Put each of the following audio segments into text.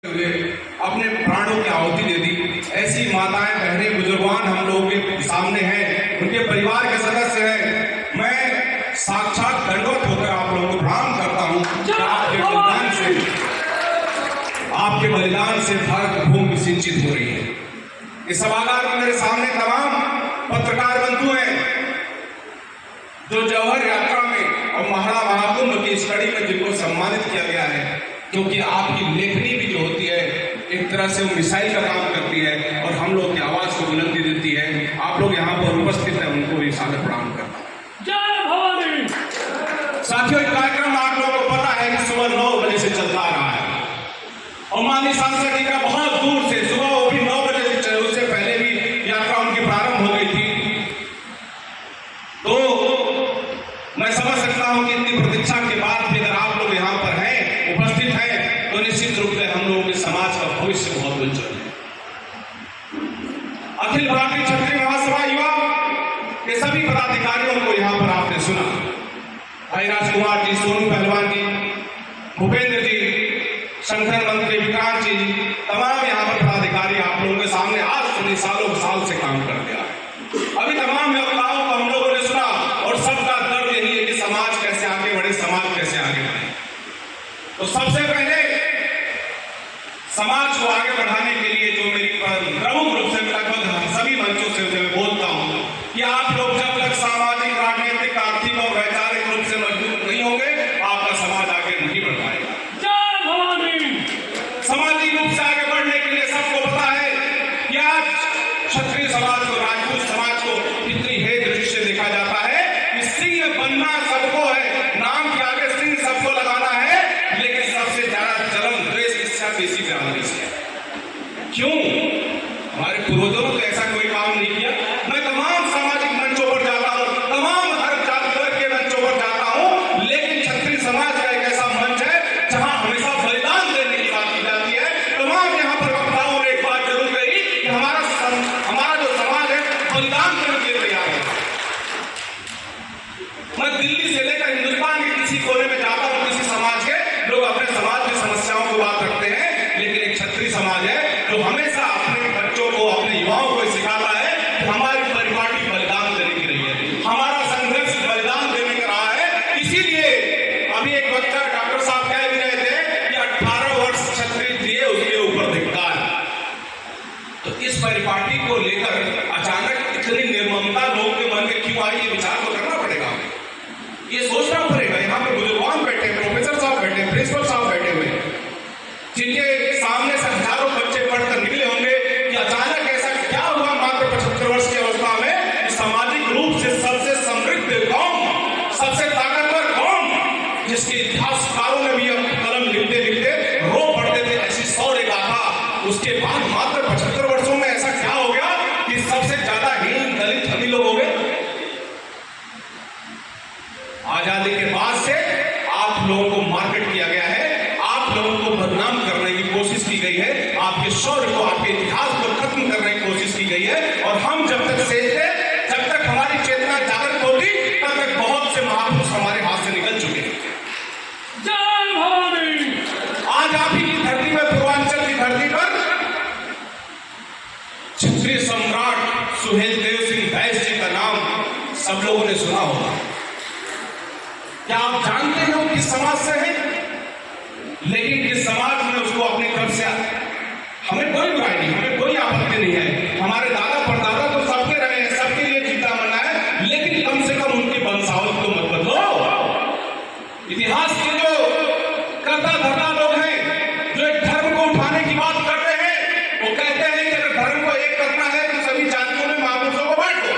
हुए अपने प्राणों की आहुति दे दी। ऐसी माताएं बहनें बुजुर्गान हम लोगों के सामने हैं, उनके परिवार के सदस्य हैं। मैं साक्षात दंडवत होकर आप लोगों को प्रणाम करता हूं कि आपके बलिदान से भारत भूमि सिंचित हो रही है। इस सभागार में मेरे सामने तमाम पत्रकार बंधु हैं जो जौहर यात्रा में और महाड़ा महाकुंभ की इस कड़ी में जिनको सम्मानित किया गया है, क्योंकि आपकी लेखनी भी जो होती है एक तरह से वो मिसाइल का काम करती है और हम लोग की आवाज को बुलंदी देती है। आप लोग यहाँ पर उपस्थित हैं, उनको भी सादर प्रणाम करता हूँ। जय भवानी। साथियों, कार्यक्रम आप लोगों को पता है कि सुबह 9 बजे से चलता आ रहा है और माननीय सांसद जी का बहुत दूर से सुबह वो भी 9 बजे से चले, उससे पहले भी यात्रा उनकी प्रारंभ हो गई थी। तो मैं समझ सकता हूं कि इतनी प्रतीक्षा के बाद भी अगर आप लोग यहाँ पर हैं, उपस्थित हैं, तो निश्चित रूप से हम लोगों के समाज का भविष्य बहुत उज्जवल है। अखिल भारतीय क्षत्रिय महासभा युवा के सभी पदाधिकारियों को यहाँ पर आपने सुना। भाई राजकुमार जी, सोनू पहलवान जी, भूपेंद्र जी, संगठन मंत्री विक्रांत जी, तमाम यहाँ पर पदाधिकारी आप लोगों के सामने आज से सालों साल से काम कर दिया है। अभी तमाम वक्ताओं को हम लोगों ने सुना और सबका दर्द यही है कि समाज कैसे आगे बढ़े, समाज कैसे आगे बढ़े। तो सबसे पहले समाज को आगे बढ़ाने के लिए जो मेरी प्रमुख रूप से लगभग सभी मंचों से मैं बोलता हूं कि आप लोग जब तक सामाजिक, राजनीतिक, आर्थिक और वैचारिक रूप से मजबूत नहीं होंगे, आपका समाज आगे नहीं बढ़ पाएगा। जय भवानी। सामाजिक रूप से आगे बढ़ने के लिए सबको पता है कि आज क्षत्रिय समाज को, राजपूत समाज को कितनी हे दृष्टि से देखा जाता है कि सिंह बनना सबको है, नाम के आगे सिंह सबको लगाना है, लेकिन सबसे ज्यादा जन्म द्वेष इच्छा देसी बिरादरी से। क्यों? हमारे पूर्वजों ने तो ऐसा कोई काम नहीं किया। मैं तमाम सामाजिक मंचों पर जाता हूं, तमाम हर जाति वर्ग के मंचों पर जाता हूं, लेकिन क्षत्रिय समाज का एक ऐसा मंच है जहां हमेशा बलिदान देने की बात की जाती है। तमाम यहाँ पर वक्ताओं ने एक बात जरूर कही कि हमारा जो समाज है बलिदान देने के लिए तैयार है। मैं दिल्ली से लेकर हिंदुस्तान के किसी कोने में जाता हूं, किसी समाज के लोग अपने समाज की समस्याओं को बात रखते हैं, लेकिन एक क्षत्रिय समाज है जो हमेशा अपने बच्चों को, अपने युवाओं को सिखाता है कि हमारी परिपाटी बलिदान देने की रही है, हमारा संघर्ष बलिदान देने का रहा है। इसीलिए अभी एक बच्चा डॉक्टर साहब कह भी रहे थे कि 18 वर्ष क्षत्रिय दिए, उसके ऊपर धिक्कार। तो इस परिपाटी को लेकर अचानक इतनी निर्ममता लोगों के मन में क्यों आई, ये विचार तो करना पड़ेगा, ये सोचना पड़ेगा। यहाँ पे बुजुर्ग बैठे, प्रोफेसर साहब बैठे, प्रिंसिपल साहब बैठे हुए, जिनके सामने से हजारों बच्चे पढ़कर निकले होंगे कि अचानक ऐसा क्या हुआ मात्र 75 वर्ष की अवस्था में सामाजिक रूप से सबसे समृद्ध कौम, सबसे ताकतवर कौम, जिसके इतिहासकारों ने भी कलम लिखते लिखते रो पड़ते थे ऐसी शौर्य गाथा, उसके बाद मात्र 75 वर्षों में ऐसा क्या हो गया कि सबसे ज्यादा हीन दलित हम ही लोग हो गए। आजादी के बाद से आप लोगों को मार्केट किया गया है, आप लोगों को बदनाम करने की कोशिश की गई है, आपके शौर्य को, आपके इतिहास को खत्म करने की कोशिश की गई है। और हम जब तक सेठ थे, जब तक हमारी चेतना जागृत होती, तब तक बहुत से महापुरुष हमारे हाथ से निकल चुके हैं। जय भवानी। आज आप ही की धरती में, पूर्वांचल की धरती पर क्षत्रिय सम्राट सुहेलदेव सिंह बैस जी का नाम सब लोगों ने सुना होगा। क्या आप जानते हैं वो किस समाज से है? लेकिन किस समाज में उसको अपनी तरफ से हमें कोई बुराई नहीं, हमें कोई आपत्ति नहीं है। हमारे दादा परदादा तो सबके रहे हैं, सबके लिए जीता मरना है, लेकिन कम से कम उनकी वंशावली तो मत बदलो। इतिहास के जो करता धरता लोग हैं, जो एक धर्म को उठाने की बात करते हैं, वो कहते हैं कि अगर धर्म को एक करना है तो सभी जातियों में महापुरुषों को बांट दो।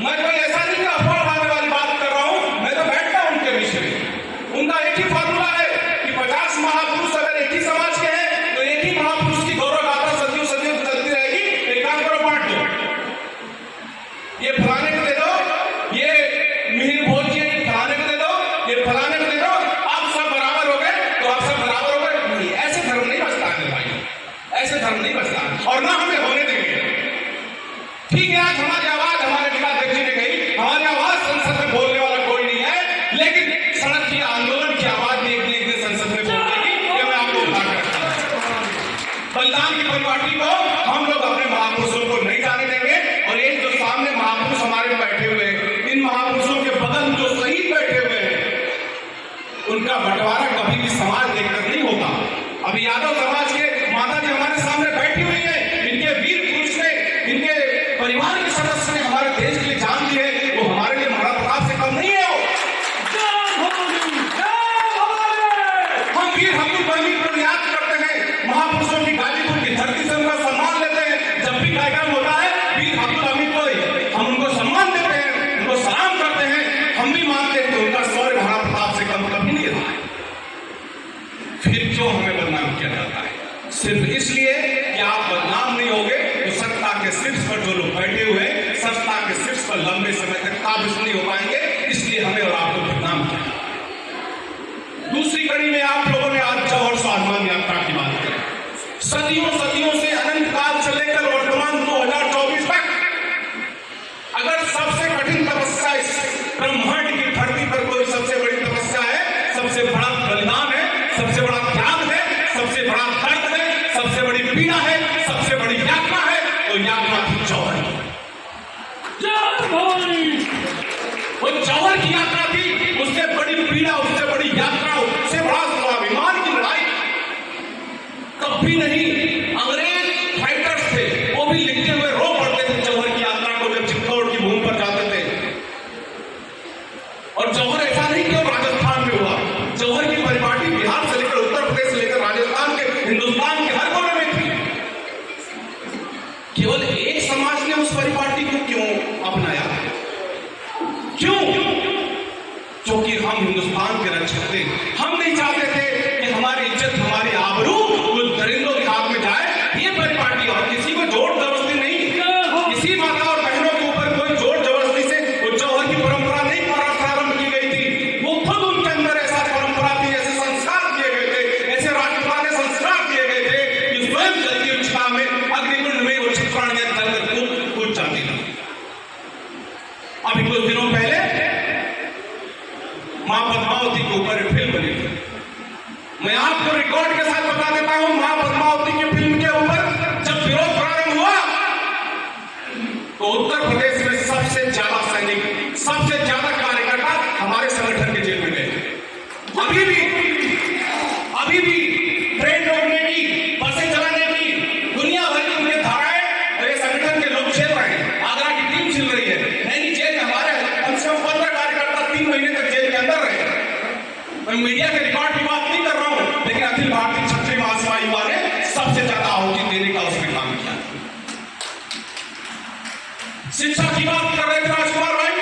मैं कोई ऐसा नहीं अफवाह उड़ाने वाली बात कर रहा हूं, मैं तो बैठता हूं उनके बीच में। उनका एक ही फार्मूला है कि 50 महापुरुष अगर एक ही समाज के हैं तो एक ही महापुरुष की गौरव गाथा सदियों सदियों चलती बलिदान की परिपाटी को हम लोग अपने महापुरुषों को नहीं जाने देंगे। और एक जो सामने महापुरुष हमारे बैठे हुए हैं, इन महापुरुषों के बगल जो शहीद बैठे हुए हैं, उनका बंटवारा कभी भी समाज देखकर नहीं होता। अभी यादव समाज के माता जी हमारे सामने बैठी हुई है, इनके वीर पुरुष ने, इनके परिवार के सदस्य ने हमारे देश के लिए जान दी है, वो हमारे लिए महाराणा प्रताप से कम नहीं है। हम वीर हमकुल बलवीर को याद करते हैं, महापुरुषों की गाजीपुर की धरती से उनका सम्मान लेते हैं। जब भी कार्यक्रम होता है वीर हमकुल अमीर को हम उनको सम्मान देते हैं, उनको सलाम करते हैं। हम भी मानते हैं कि उनका शौर्य महाराणा प्रताप से कम कभी नहीं रहा है। फिर क्यों हमें बदनाम किया जाता है? सिर्फ इसलिए कि आप बदनाम नहीं होगे तो सत्ता के शीर्ष पर जो लोग बैठे हुए हैं, सत्ता के शीर्ष पर लंबे समय तक काबिज नहीं हो पाएंगे, इसलिए हमें और आपको बदनाम किया। दूसरी कड़ी में आप लोगों ने आज जौहर स्वाभिमान यात्रा की बात करी। सदियों सदियों से अनंत काल से लेकर वर्तमान 2024 तक अगर सबसे कठिन तपस्या इस ब्रह्मांड की धरती पर कोई सबसे बड़ी तपस्या है, सबसे बड़ा बलिदान है, सबसे बड़ा त्याग है, सबसे बड़ा दर्द है, सबसे बड़ी पीड़ा है, सबसे बड़ी यात्रा है, तो यात्रा थी जौहर की। वो जौहर की यात्रा थी, उससे बड़ी पीड़ा, उससे बड़ी यात्रा, उससे बड़ा स्वाभिमान की लड़ाई कभी नहीं। अंग्रेज फाइटर्स थे, वो भी लिखते हुए रो पड़ते थे जौहर की यात्रा को जब चित्तौड़ की भूमि पर जाते थे। और जौहर ऐसा नहीं कि राजस्थान में हुआ, जौहर की परिपाटी बिहार से लेकर उत्तर प्रदेश से लेकर राजस्थान के, हिंदुस्तान के हर कोने में थी। केवल एक समाज ने उस परिपाटी को क्यों अपनाया? क्यों? क्योंकि हम हिंदुस्तान के रक्षक थे। हम नहीं चाहते थे कि हमारी इज्जत, हमारी आबरू कुछ दरिंदों के हाथ में जाए। ये परिपाटी, और किसी को जोर जबरदस्ती नहीं, किसी माता और बहनों के ऊपर कोई जोर जबरदस्ती से जौहर की परंपरा नहीं प्रारंभ की गई थी। वो खुद उनके अंदर ऐसा परंपरा थी, ऐसे संस्कार दिए गए थे, ऐसे राजपुराने संस्कार दिए गए थे कि स्वयं जल की उच्चता में, अग्निकुंड में वो चित्राणियां जलकर कूद जाती थी। अभी कुछ दिनों पहले मां पद्मावती के ऊपर एक फिल्म बनी थी। मैं आपको रिकॉर्ड के साथ बता देता हूं, मां पद्मावती की फिल्म के ऊपर जब विरोध प्रारंभ हुआ तो उत्तर प्रदेश में सबसे ज्यादा सैनिक, सबसे ज्यादा कार्यकर्ता हमारे संगठन के जेल में गए। अभी भी ट्रेन रोकने की, बसें चलाने की, दुनिया भर की उन्हें धाराएं मेरे संगठन के लोग झेल रहे हैं। आगरा की टीम झेल रही है, नैनी जेल में हमारे कम से कम 15 कार्यकर्ता 3 महीने तक जेल के अंदर रहे। मैं मीडिया के रिकॉर्ड की बात नहीं कर रहा हूं, लेकिन अखिल भारतीय क्षत्रिय महासभा युवा ने सबसे ज्यादा आहुति देने का उसमें काम किया। शिक्षा की बात कर रहे थे राजकुमार भाई,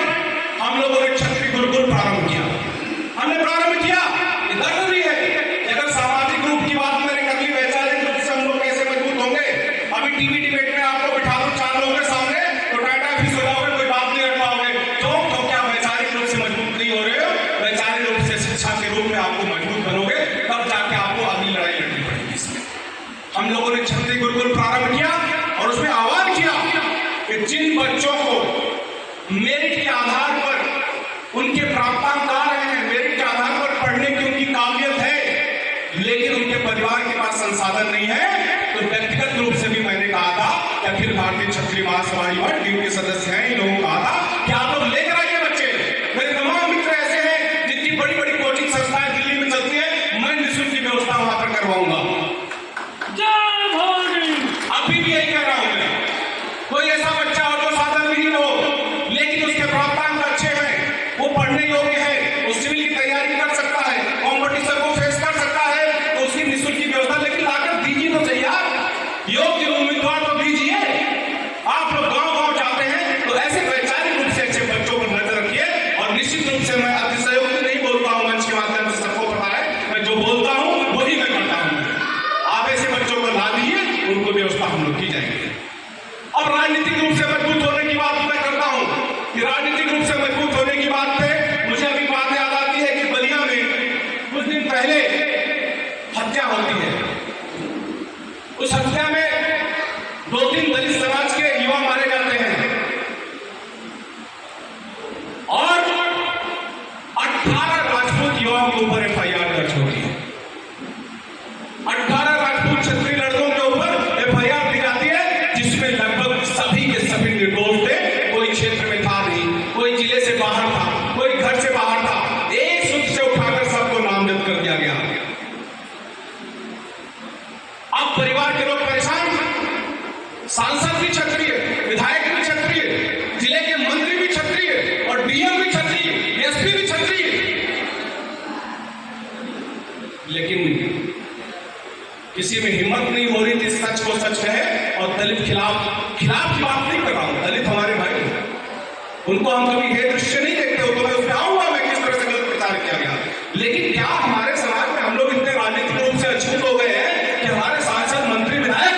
हम लोगों ने क्षत्रिय गुरुकुल प्रारंभ किया। हमने प्रारंभ किया, ये दर्द भी है। अगर सामाजिक रूप की बात मैंने कर ली, वैचारिक रूप से हम लोग कैसे मजबूत होंगे? अभी टीवी डिबेट में आपको बिठा दो 4 लोगों के सामने तो टाटा फिश हो जाओगे, कोई बात नहीं रख पाओगे। तो क्या वैचारिक रूप से मजबूत नहीं हो रहे हो? वैचारिक रूप से शिक्षा के रूप में आपको मजबूत बनोगे, तब जाके आपको अगली लड़ाई लड़नी पड़ेगी। इसमें हम लोगों ने क्षत्रिय गुरुकुल प्रारंभ किया और उसमें आह्वान किया कि जिन बच्चों को मेरिट के आधार पर उनके प्राप्तांक आ रहे हैं, मेरिट के आधार पर पढ़ने की उनकी काबिलियत है, लेकिन उनके परिवार के पास संसाधन नहीं है, तो व्यक्तिगत रूप से भी मैंने कहा था कि अखिल भारतीय क्षत्रिय महासभा युवा टीम के सदस्य हैं, इन लोगों को कहा था कि आप लोग लेकर आइए बच्चे। मेरे तमाम मित्र ऐसे हैं जिनकी बड़ी बड़ी कोचिंग संस्थाएं दिल्ली में चलती है, मैं निःशुल्क की व्यवस्था वहां पर करवाऊंगा। अभी भी यही कह रहा हूं मैं, कोई ऐसा बच्चा हो जो साधन विहीन हो लेकिन उसके प्राप्तांक अच्छे हैं, वो पढ़ने योग्य है, वो सिविल की तैयारी कर सकता है, कॉम्पिटिशन को फेस कर सकता है, तो उसकी निःशुल्क की व्यवस्था लेकिन लाकर दीजिए तो सही यार, योग्य उम्मीदवार तो दीजिए। आप लोग गांव-गांव जाते हैं तो ऐसे वैचारिक रूप से अच्छे बच्चों पर नजर रखिए। और निश्चित रूप से मैं अतिशयोक्ति नहीं बोलता हूं, मंच के माध्यम से सबको पता है, मैं जो बोलता हूं वही मैं करता हूं। आप ऐसे बच्चों को ला दीजिए, उनको व्यवस्था हम लोग की जाएगी। और राजनीतिक रूप से मजबूत होने की बात मैं करता हूं कि राजनीतिक रूप से मजबूत होने की बात पे मुझे अभी बात याद आती है कि बलिया में कुछ दिन पहले हत्या होती है। उस हत्या में 2-3 दलित समाज के युवा मारे जाते हैं और 18 राजपूत युवाओं के ऊपर FIR दर्ज होती है। 18 राजपूत क्षत्रिय लड़कों के ऊपर परिवार के लोग परेशान हैं। सांसद भी क्षत्रिय, विधायक भी क्षत्रिय, जिले के मंत्री भी क्षत्रिय और डीएम भी क्षत्रिय, एसपी भी क्षत्रिय। लेकिन किसी में हिम्मत नहीं हो रही थी सच को सच कहे और दलित खिलाफ की बात नहीं कर रहा हूं। दलित हमारे भाई हैं, उनको हम कभी ये दृश्य नहीं देखते हो, तो मैं उसमें आऊंगा मैं किस तरह से गलत प्रचार किया गया। लेकिन क्या हमारे समाज में हम लोग इतने राजनीतिक रूप से अछूत हो गए हैं कि हमारे सांसद, मंत्री, विधायक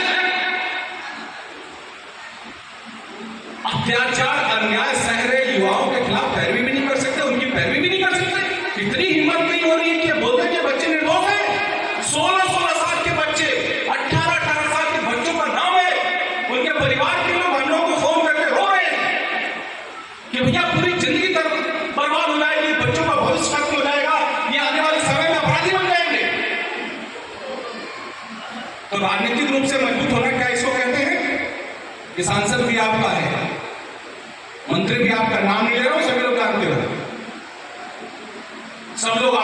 अत्याचार, अन्याय सह रहे युवाओं के खिलाफ पैरवी भी नहीं कर सकते, उनकी पैरवी भी नहीं कर सकते। इतनी हिम्मत नहीं हो रही है कि बोलते हैं कि बच्चे निर्दोष हैं। 16-16 साल के बच्चे, 18-18 साल के बच्चों का नाम है, उनके परिवार के लोग हम लोगों को फोन करके रो रहे हैं कि भैया पूरी जिंदगी तक बर्बाद हो जाएगी, बच्चों का भविष्य खत्म हो जाएगा, ये आने वाले समय में अपराधी बन जाएंगे। तो राजनीतिक रूप से मजबूत होना क्या इसको कहते हैं? कि सांसद भी आपका है, मंत्री भी आपका, नाम नहीं ले रहा हूं, सभी लोग जानते हो, सब लोग